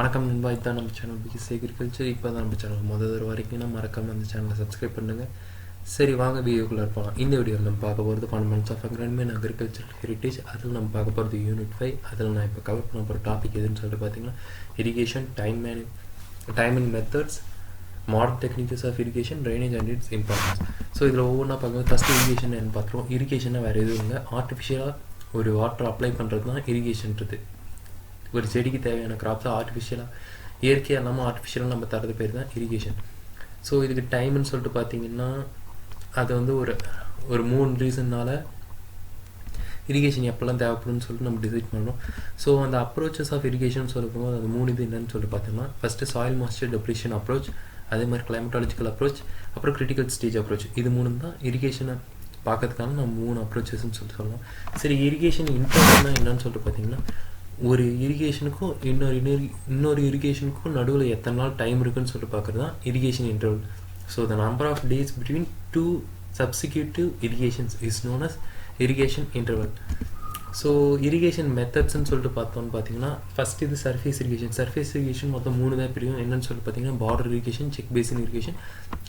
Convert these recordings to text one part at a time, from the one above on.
வணக்கம் நண்பா, இதுதான் நம்ம சேனல் பிகிஸ் அக்ரிகல்ச்சர். இப்போ தான் நம்ம சேனல் முதல் வரைக்கும் மறக்காமல் அந்த சேனலை சப்ஸ்கிரைப் பண்ணுங்கள். சரி, வாங்க வீடியோக்குள்ளே இருப்போம். இந்த வீடியோவில் நம்ம பார்க்க போகிறது fundamentals of agriculture agricultural heritage. அதில் நம்ம பார்க்க போகிறது யூனிட் 5. அதில் நான் இப்போ கவர் பண்ண போகிற டாபிக் எதுன்னு சொல்லிட்டு பார்த்தீங்கன்னா irrigation, time and methods, modern techniques of irrigation, drainage and its importance. So இதில் ஒவ்வொன்றா பார்க்கும்போது ஃபஸ்ட்டு இரிகேஷன் என்ன பார்த்துருவோம். இரிகேஷனாக வேறு எதுவும் இல்லை, ஆர்டிஃபிஷியலாக ஒரு வாட்டர் அப்ளை பண்ணுறது தான் இரிகேஷன்றது. ஒரு செடிக்கு தேவையான கிராப்ஸை ஆர்டிஃபிஷியலாக இயற்கையாக இல்லாமல் ஆர்டிஃபிஷியலாக நம்ம தரது பேர் தான் இரிகேஷன். ஸோ இதுக்கு டைம்னு சொல்லிட்டு பார்த்தீங்கன்னா அது வந்து ஒரு 3 ரீசன்னால் இரிகேஷன் எப்போல்லாம் தேவைப்படும்னு சொல்லிட்டு நம்ம டிசைட் பண்ணணும். ஸோ அந்த அப்ரோச்சஸ் ஆஃப் இரிகேஷன் சொல்லும்போது அது 3 இது என்னன்னு சொல்லிட்டு பார்த்தீங்கன்னா first soil moisture depletion approach, அதே மாதிரி கிளைமட்டாலஜிக்கல் அப்ரோச், அப்புறம் கிரிட்டிக்கல் ஸ்டேஜ் அப்ரோச். இது 3 தான் இரிகேஷனை பார்க்கறதுக்கான நம்ம 3 அப்ரோச்சஸ்ன்னு சொல்லிட்டு சொல்லலாம். சரி, இரிகேஷன் இன்டர்வல்னால் என்னன்னு சொல்லிட்டு பார்த்தீங்கன்னா ஒரு இரிகேஷனுக்கும் இன்னொரு இரிகேஷனுக்கும் நடுவில் எத்தனை நாள் டைம் இருக்குன்னு சொல்லிட்டு பார்க்குறது தான் irrigation interval. So the number of days between 2 consecutive irrigations is known as irrigation interval. So irrigation மெத்தட்ஸ்ன்னு சொல்லிட்டு பார்த்தோம்னு பார்த்தீங்கன்னா ஃபஸ்ட் இது சர்ஃபேஸ் இரிகேஷன் மொத்தம் 3 தான் பிரியும். என்னன்னு சொல்லிட்டு பார்த்தீங்கன்னா border irrigation, check basin irrigation,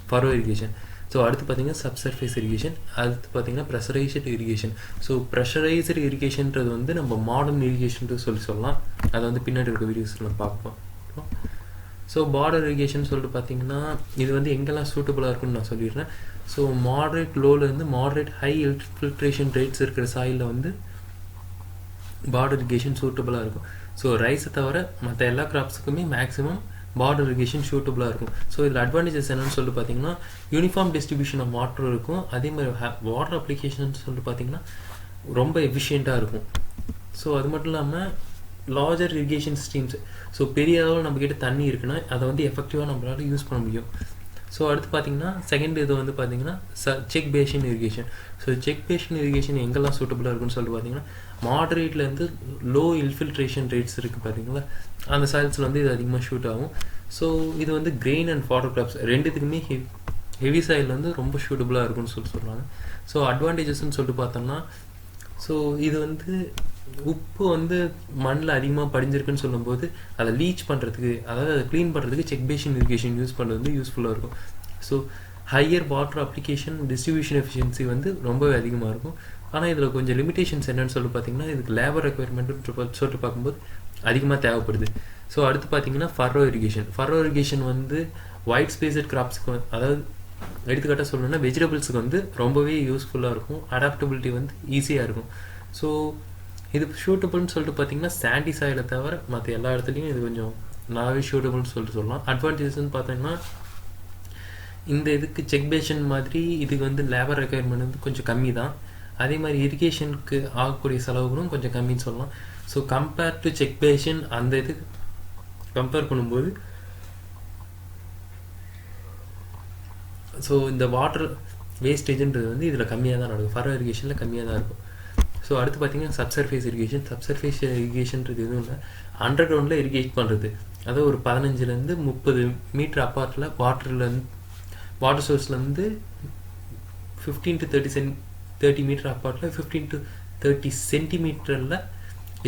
furrow irrigation. So அடுத்து பார்த்தீங்கன்னா சப்சர்ஃபேஸ் இரிகேஷன், அடுத்து பார்த்தீங்கன்னா ப்ரெஷரைஸ்டு இரிகேஷன். ஸோ ப்ரெஷரைஸ்டு இரிகேஷன்றது வந்து நம்ம மாடர்ன் இரிகேஷன் சொல்லலாம். அதை வந்து பின்னாடி இருக்க வீடியோஸில் நம்ம பார்ப்போம். ஸோ பார்டர் இரிகேஷன் சொல்லிட்டு பார்த்தீங்கன்னா இது வந்து எங்கெல்லாம் சூட்டபுளாக இருக்குன்னு நான் சொல்லிடுறேன். ஸோ மாடரேட் லோலேருந்து மாடரேட் ஹை ஃபில்ட்ரேஷன் ரேட்ஸ் இருக்கிற சாயிலில் வந்து பார்டர் இரிகேஷன் சூட்டபுளாக இருக்கும். ஸோ ரைஸை தவிர மற்ற எல்லா கிராப்ஸுக்குமே மேக்ஸிமம் பார்டர் இரிகேஷன் சூட்டபுளாக இருக்கும். ஸோ இதில் அட்வான்டேஜஸ் என்னன்னு சொல்லிட்டு பார்த்தீங்கன்னா யூனிஃபார்ம் டிஸ்ட்ரிபியூஷன் ஆஃப் வாட்டர் இருக்கும். அதே மாதிரி வாட்டர் அப்ளிகேஷன் சொல்லிட்டு பார்த்தீங்கன்னா ரொம்ப எஃபிஷியண்ட்டாக இருக்கும். ஸோ அது மட்டும் இல்லாமல் லார்ஜர் இரிகேஷன் ஸ்ட்ரீம்ஸ், ஸோ பெரிய அளவில் நம்மக்கிட்ட தண்ணி இருக்குன்னா அதை வந்து எஃபெக்டிவாக நம்மளால் யூஸ் பண்ண முடியும். ஸோ அடுத்து பார்த்தீங்கன்னா செகண்ட் இது வந்து பார்த்தீங்கன்னா check basin irrigation. So check basin irrigation எங்கெல்லாம் சூட்டபுளாக இருக்குன்னு சொல்லிட்டு பார்த்தீங்கன்னா மாடரேட்லேருந்து லோ இன்ஃபில்ட்ரேஷன் ரேட்ஸ் இருக்குது பார்த்தீங்களா, அந்த சாயில்ஸில் வந்து இது அதிகமாக ஷூட் ஆகும். ஸோ இது வந்து கிரெயின் அண்ட் ஃபாடர் கிராப்ஸ் ரெண்டுத்துக்குமே ஹெவி சாயில் வந்து ரொம்ப ஷூட்டபுளாக இருக்குன்னு சொல்கிறாங்க. ஸோ அட்வான்டேஜஸ்ன்னு சொல்லிட்டு பார்த்தோம்னா ஸோ இது வந்து உப்பு வந்து மண்ணில் அதிகமாக படிஞ்சிருக்குன்னு சொல்லும்போது அதை லீச் பண்ணுறதுக்கு, அதாவது அதை க்ளீன் பண்ணுறதுக்கு செக் பேஷன் இரிகேஷன் யூஸ் பண்ணுறது வந்து யூஸ்ஃபுல்லாக இருக்கும். So higher water application distribution efficiency வந்து ரொம்பவே அதிகமாக இருக்கும். ஆனால் இதில் கொஞ்சம் லிமிடேஷன்ஸ் என்னென்னு சொல்லிட்டு பார்த்தீங்கன்னா இதுக்கு லேபர் ரெக்குயர்மெண்ட்டு சொல்லிட்டு பார்க்கும்போது அதிகமாக தேவைப்படுது. ஸோ அடுத்து பார்த்தீங்கன்னா ஃபர்ரோ இரிகேஷன் வந்து ஒயிட் ஸ்பேஸட் கிராப்ஸுக்கு, அதாவது எடுத்துக்காட்டாக சொல்லணும்னா வெஜிடபிள்ஸுக்கு வந்து ரொம்பவே யூஸ்ஃபுல்லாக இருக்கும். அடாப்டபிலிட்டி வந்து ஈஸியாக இருக்கும். ஸோ இது ஷூட்டபுள்னு சொல்லிட்டு பார்த்தீங்கன்னா சாண்டி சாயிலை தவிர மற்ற எல்லா இடத்துலையும் இது கொஞ்சம் நல்லாவே ஷூட்டபுள்னு சொல்லிட்டு சொல்லலாம். அட்வான்டேஜஸ்ன்னு பார்த்தீங்கன்னா இந்த இதுக்கு செக் பேஷன் மாதிரி இதுக்கு வந்து லேபர் ரெக்குயர்மெண்ட் வந்து கொஞ்சம் கம்மி தான். அதே மாதிரி இரிகேஷனுக்கு ஆகக்கூடிய செலவுகளும் கொஞ்சம் கம்மின்னு சொல்லலாம். So compare to check basin அந்த இதுக்கு கம்பேர் பண்ணும்போது ஸோ இந்த வாட்டர் வேஸ்டேஜ்ன்றது வந்து இதில் கம்மியாக தான் நடக்கும், ஃபர்ரோ இரிகேஷனில் கம்மியாக தான் இருக்கும். ஸோ அடுத்து பார்த்தீங்கன்னா சப்சர்ஃபேஸ் இரிகேஷன்றது எதுவும் இல்லை, அண்டர் கிரவுண்டில் இரிகேட் பண்ணுறது. அதாவது ஒரு 15 to 30 மீட்டர் அப்பார்ட்டில் வாட்டர் சோர்ஸ்லேருந்து 15 to 30 மீட்டர் அப்பார்ட்டில் 15 to 30 சென்டிமீட்டரில்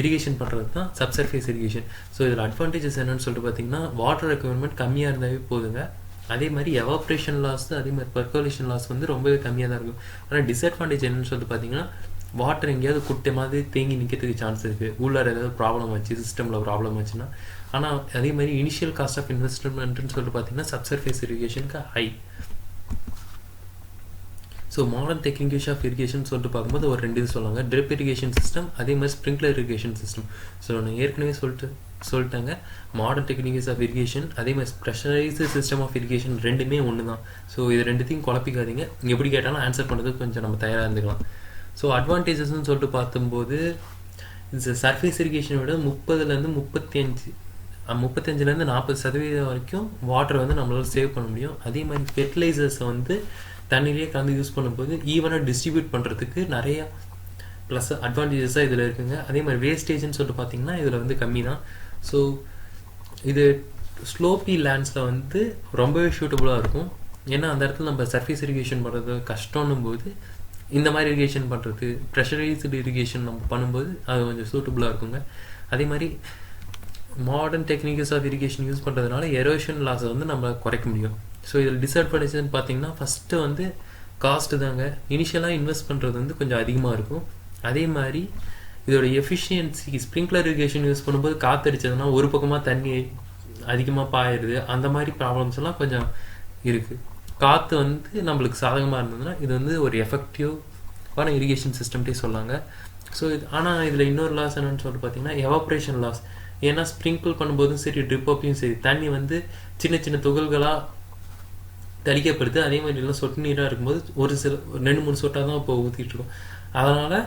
இரிகேஷன் பண்ணுறது தான் சப்சர்ஃபேஸ் இரிகேஷன். ஸோ இதில் அட்வான்டேஜஸ் என்னன்னு சொல்லிட்டு பார்த்தீங்கன்னா வாட்டர் ரெக்குயர்மெண்ட் கம்மியாக இருந்தாவே போதுங்க. அதே மாதிரி எவாப்ரேஷன் லாஸ், அதே மாதிரி பர்குலேஷன் லாஸ் வந்து ரொம்பவே கம்மியாக தான் இருக்கும். ஆனால் டிஸ்அட்வான்டேஜ் என்னன்னு சொல்லிட்டு பார்த்தீங்கன்னா வாட்டர் எங்கேயாவது குட்டை மாதிரி தேங்கி நிற்கிறதுக்கு சான்ஸ் இருக்குது, உள்ளார ஏதாவது ப்ராப்ளம் ஆச்சு, சிஸ்டமில் ப்ராப்ளம் ஆச்சுன்னா. ஆனால் அதே மாதிரி இனிஷியல் காஸ்ட் ஆஃப் இன்வெஸ்ட்மெண்ட்னு சொல்லிட்டு பார்த்தீங்கன்னா சப்சர்ஃபேஸ் இரிகேஷனுக்கு high. So modern techniques of irrigation சொல்லிட்டு பார்க்கும்போது ஒரு 2 இது சொல்லுவாங்க, ட்ரிப் இரிகேஷன் சிஸ்டம், அதே மாதிரி ஸ்ப்ரிங்க்லர் இரிகேஷன் சிஸ்டம். ஸோ நான் ஏற்கனவே சொல்லிட்டாங்க மாடர்ன் டெக்னிக்ஸ் ஆஃப் இரிகேஷன் அதே மாதிரி ப்ரெஷரைஸ்டு சிஸ்டம் ஆஃப் இரிகேஷன் ரெண்டுமே ஒன்று தான். ஸோ இது ரெண்டுத்தையும் குழப்பிக்காதீங்க, எப்படி கேட்டாலும் ஆன்சர் பண்ணுறதுக்கு கொஞ்சம் நம்ம தயாராக இருந்துக்கலாம். ஸோ அட்வான்டேஜஸ்ன்னு சொல்லிட்டு பார்க்கும்போது இந்த சர்ஃபேஸ் இரிகேஷனை விட 35% 40% வரைக்கும் வாட்டர் வந்து நம்மளால் சேவ் பண்ண முடியும். அதே மாதிரி ஃபெர்டிலைசர்ஸை வந்து தண்ணியிலே கலந்து யூஸ் பண்ணும்போது ஈவனாக டிஸ்ட்ரிபியூட் பண்ணுறதுக்கு நிறையா ப்ளஸ் அட்வான்டேஜஸாக இதில் இருக்குங்க. அதே மாதிரி வேஸ்டேஜ்னு சொல்லிட்டு பார்த்தீங்கன்னா இதில் வந்து கம்மி தான். ஸோ இது ஸ்லோப்பி லேண்ட்ஸில் வந்து ரொம்பவே சூட்டபுளாக இருக்கும். ஏன்னா அந்த இடத்துல நம்ம சர்ஃபேஸ் இரிகேஷன் பண்ணுறது கஷ்டம்னும் போது இந்த மாதிரி இரிகேஷன் பண்ணுறது, ப்ரெஷரைஸ்டு இரிகேஷன் நம்ம பண்ணும்போது அது கொஞ்சம் சூட்டபுளாக இருக்குங்க. அதே மாதிரி modern techniques of irrigation use பண்ணுறதுனால எரோஷன் லாஸை வந்து நம்ம குறைக்க முடியும். ஸோ இதில் டிஸ்அட்வான்டேஜ்னு பார்த்தீங்கன்னா ஃபஸ்ட்டு வந்து காஸ்ட்டு தாங்க. இனிஷியலாக இன்வெஸ்ட் பண்ணுறது வந்து கொஞ்சம் அதிகமாக இருக்கும். அதே மாதிரி இதோட எஃபிஷியன்சி, ஸ்ப்ரிங்க்லர் இரிகேஷன் யூஸ் பண்ணும்போது காற்றடிச்சதுன்னா ஒரு பக்கமாக தண்ணி அதிகமாக பாயிடுது, அந்த மாதிரி ப்ராப்ளம்ஸ் எல்லாம் கொஞ்சம் இருக்குது. காற்று வந்து நம்மளுக்கு சாதகமாக இருந்ததுன்னா இது வந்து ஒரு எஃபெக்டிவான இரிகேஷன் சிஸ்டம்ட்டே சொல்லாங்க. ஸோ ஆனால் இதில் இன்னொரு லாஸ் என்னென்னு சொல்லிட்டு பார்த்தீங்கன்னா எவாப்ரேஷன் லாஸ். ஏன்னா ஸ்ப்ரிங்கிள் பண்ணும்போதும் சரி ட்ரிப் அப்பையும் சரி தண்ணி வந்து சின்ன சின்ன துகள்களாக தெளிக்கப்படுது. அதே மாதிரி எல்லாம் சொட்டு நீராக இருக்கும்போது ஒரு சில 2-3 சொட்டாக தான் இப்போ ஊற்றிட்டு இருக்கோம். அதனால்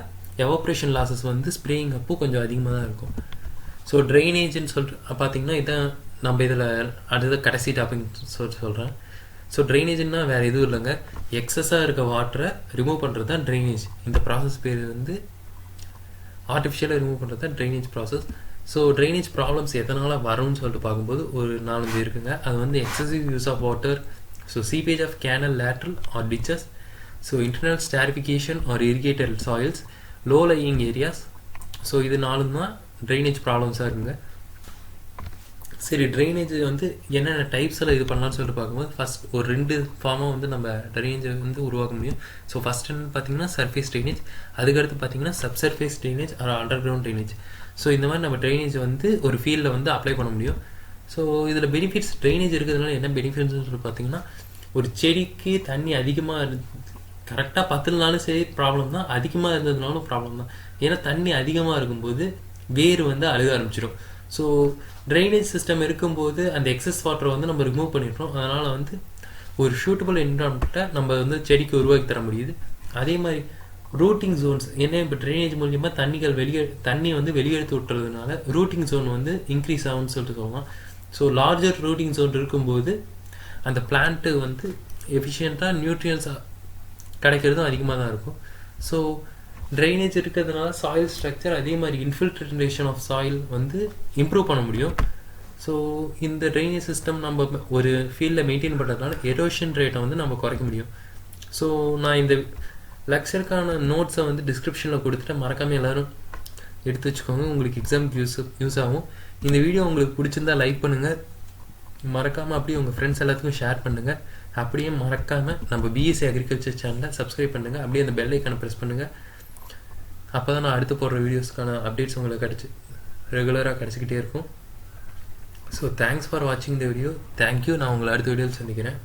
எவாப்ரேஷன் லாஸஸ் வந்து ஸ்ப்ரேயிங் அப்போ கொஞ்சம் அதிகமாக தான் இருக்கும். ஸோ ட்ரைனேஜ்னு சொல்லிட்டு பார்த்தீங்கன்னா இதான் நம்ம இதில் அடுத்த கடைசி டாபிக் சொல்கிறேன். ஸோ ட்ரைனேஜ்னா வேறு எதுவும் இல்லைங்க, எக்ஸஸாக இருக்க வாட்டரை ரிமூவ் பண்ணுறது தான் ட்ரைனேஜ். இந்த ப்ராசஸ் பேர் வந்து ஆர்டிஃபிஷியலாக ரிமூவ் பண்ணுறது தான் drainage process. So drainage problems எதனால் வரும்னு சொல்லிட்டு பார்க்கும்போது ஒரு 4-5 இருக்குங்க. அது வந்து excessive use of water, so seepage of canal lateral or ditches, so internal stratification or irrigated soils, low lying areas. So இது 4 தான் ட்ரைனேஜ் ப்ராப்ளம்ஸாக இருக்குங்க. சரி, ட்ரைனேஜ் வந்து என்னென்ன டைப்ஸில் இது பண்ணலான்னு சொல்லிட்டு பார்க்கும்போது ஃபஸ்ட் ஒரு 2 ஃபார்மாக வந்து நம்ம ட்ரைனேஜை வந்து உருவாக்க முடியும். ஸோ ஃபஸ்ட் என்ன பார்த்தீங்கன்னா சர்ஃபேஸ் ட்ரைனேஜ், அதுக்கடுத்து பார்த்தீங்கன்னா subsurface drainage are under ground drainage. So இந்த மாதிரி நம்ம ட்ரைனேஜ் வந்து ஒரு ஃபீல்டில் வந்து அப்ளை பண்ண முடியும். ஸோ இதில் பெனிஃபிட்ஸ், ட்ரைனேஜ் இருக்கிறதுனால என்ன பெனிஃபிட்ஸ்னு சொல்லி பார்த்தீங்கன்னா ஒரு செடிக்கு தண்ணி அதிகமாக கரெக்டாக 10 நாளும் சரி ப்ராப்ளம் தான், அதிகமாக இருந்ததுனாலும் ப்ராப்ளம் தான். ஏன்னா தண்ணி அதிகமாக இருக்கும்போது வேர் வந்து அழுக ஆரம்பிச்சிடும். ஸோ ட்ரைனேஜ் சிஸ்டம் இருக்கும்போது அந்த எக்ஸஸ் வாட்டரை வந்து நம்ம ரிமூவ் பண்ணிடுறோம். அதனால் வந்து ஒரு ஷூட்டபிள் என்விரான்மெண்ட்டை நம்ம வந்து செடிக்கு உருவாக்கி தர முடியுது. அதே மாதிரி ரூட்டிங் ஜோன்ஸ் என்ன, இப்போ ட்ரைனேஜ் மூலியமாக தண்ணி வந்து வெளியெடுத்து விட்டுறதுனால ரூட்டிங் ஜோன் வந்து இன்க்ரீஸ் ஆகும்னு சொல்லிட்டு சொல்லலாம். ஸோ லார்ஜர் ரூட்டிங் ஜோன் இருக்கும்போது அந்த பிளான்ட்டு வந்து எஃபிஷியண்ட்டாக நியூட்ரியன்ஸ் கிடைக்கிறதும் அதிகமாக தான் இருக்கும். ஸோ ட்ரைனேஜ் இருக்கிறதுனால சாயில் ஸ்ட்ரக்சர், அதே மாதிரி இன்ஃபில்ட்ரேஷன் ஆஃப் சாயில் வந்து இம்ப்ரூவ் பண்ண முடியும். ஸோ இந்த ட்ரைனேஜ் சிஸ்டம் நம்ம ஒரு ஃபீல்டில் மெயின்டைன் பண்ணுறதுனால எரோஷன் ரேட்டை வந்து நம்ம குறைக்க முடியும். ஸோ நான் இந்த லெக்சருக்கான நோட்ஸை வந்து டிஸ்கிரிப்ஷனில் கொடுத்துட்டு மறக்காமல் எல்லோரும் எடுத்து வச்சுக்கோங்க, உங்களுக்கு எக்ஸாமுக்கு யூஸ் ஆகும். இந்த வீடியோ உங்களுக்கு பிடிச்சிருந்தா லைக் பண்ணுங்கள், மறக்காமல் அப்படியே உங்கள் ஃப்ரெண்ட்ஸ் எல்லாத்துக்கும் ஷேர் பண்ணுங்கள். அப்படியே மறக்காமல் நம்ம பிஎஸ்சி அக்ரிகல்ச்சர் சேனலை சப்ஸ்கிரைப் பண்ணுங்கள், அப்படியே அந்த பெல் ஐக்கானை ப்ரெஸ் பண்ணுங்கள். அப்போ தான் நான் அடுத்து போடுற வீடியோஸ்க்கான அப்டேட்ஸ் உங்களுக்கு ரெகுலராக கிடச்சிக்கிட்டே இருக்கும். ஸோ தேங்க்ஸ் ஃபார் வாட்சிங் த வீடியோ. தேங்க்யூ. நான் உங்களை அடுத்த வீடியோவில் சந்திக்கிறேன்.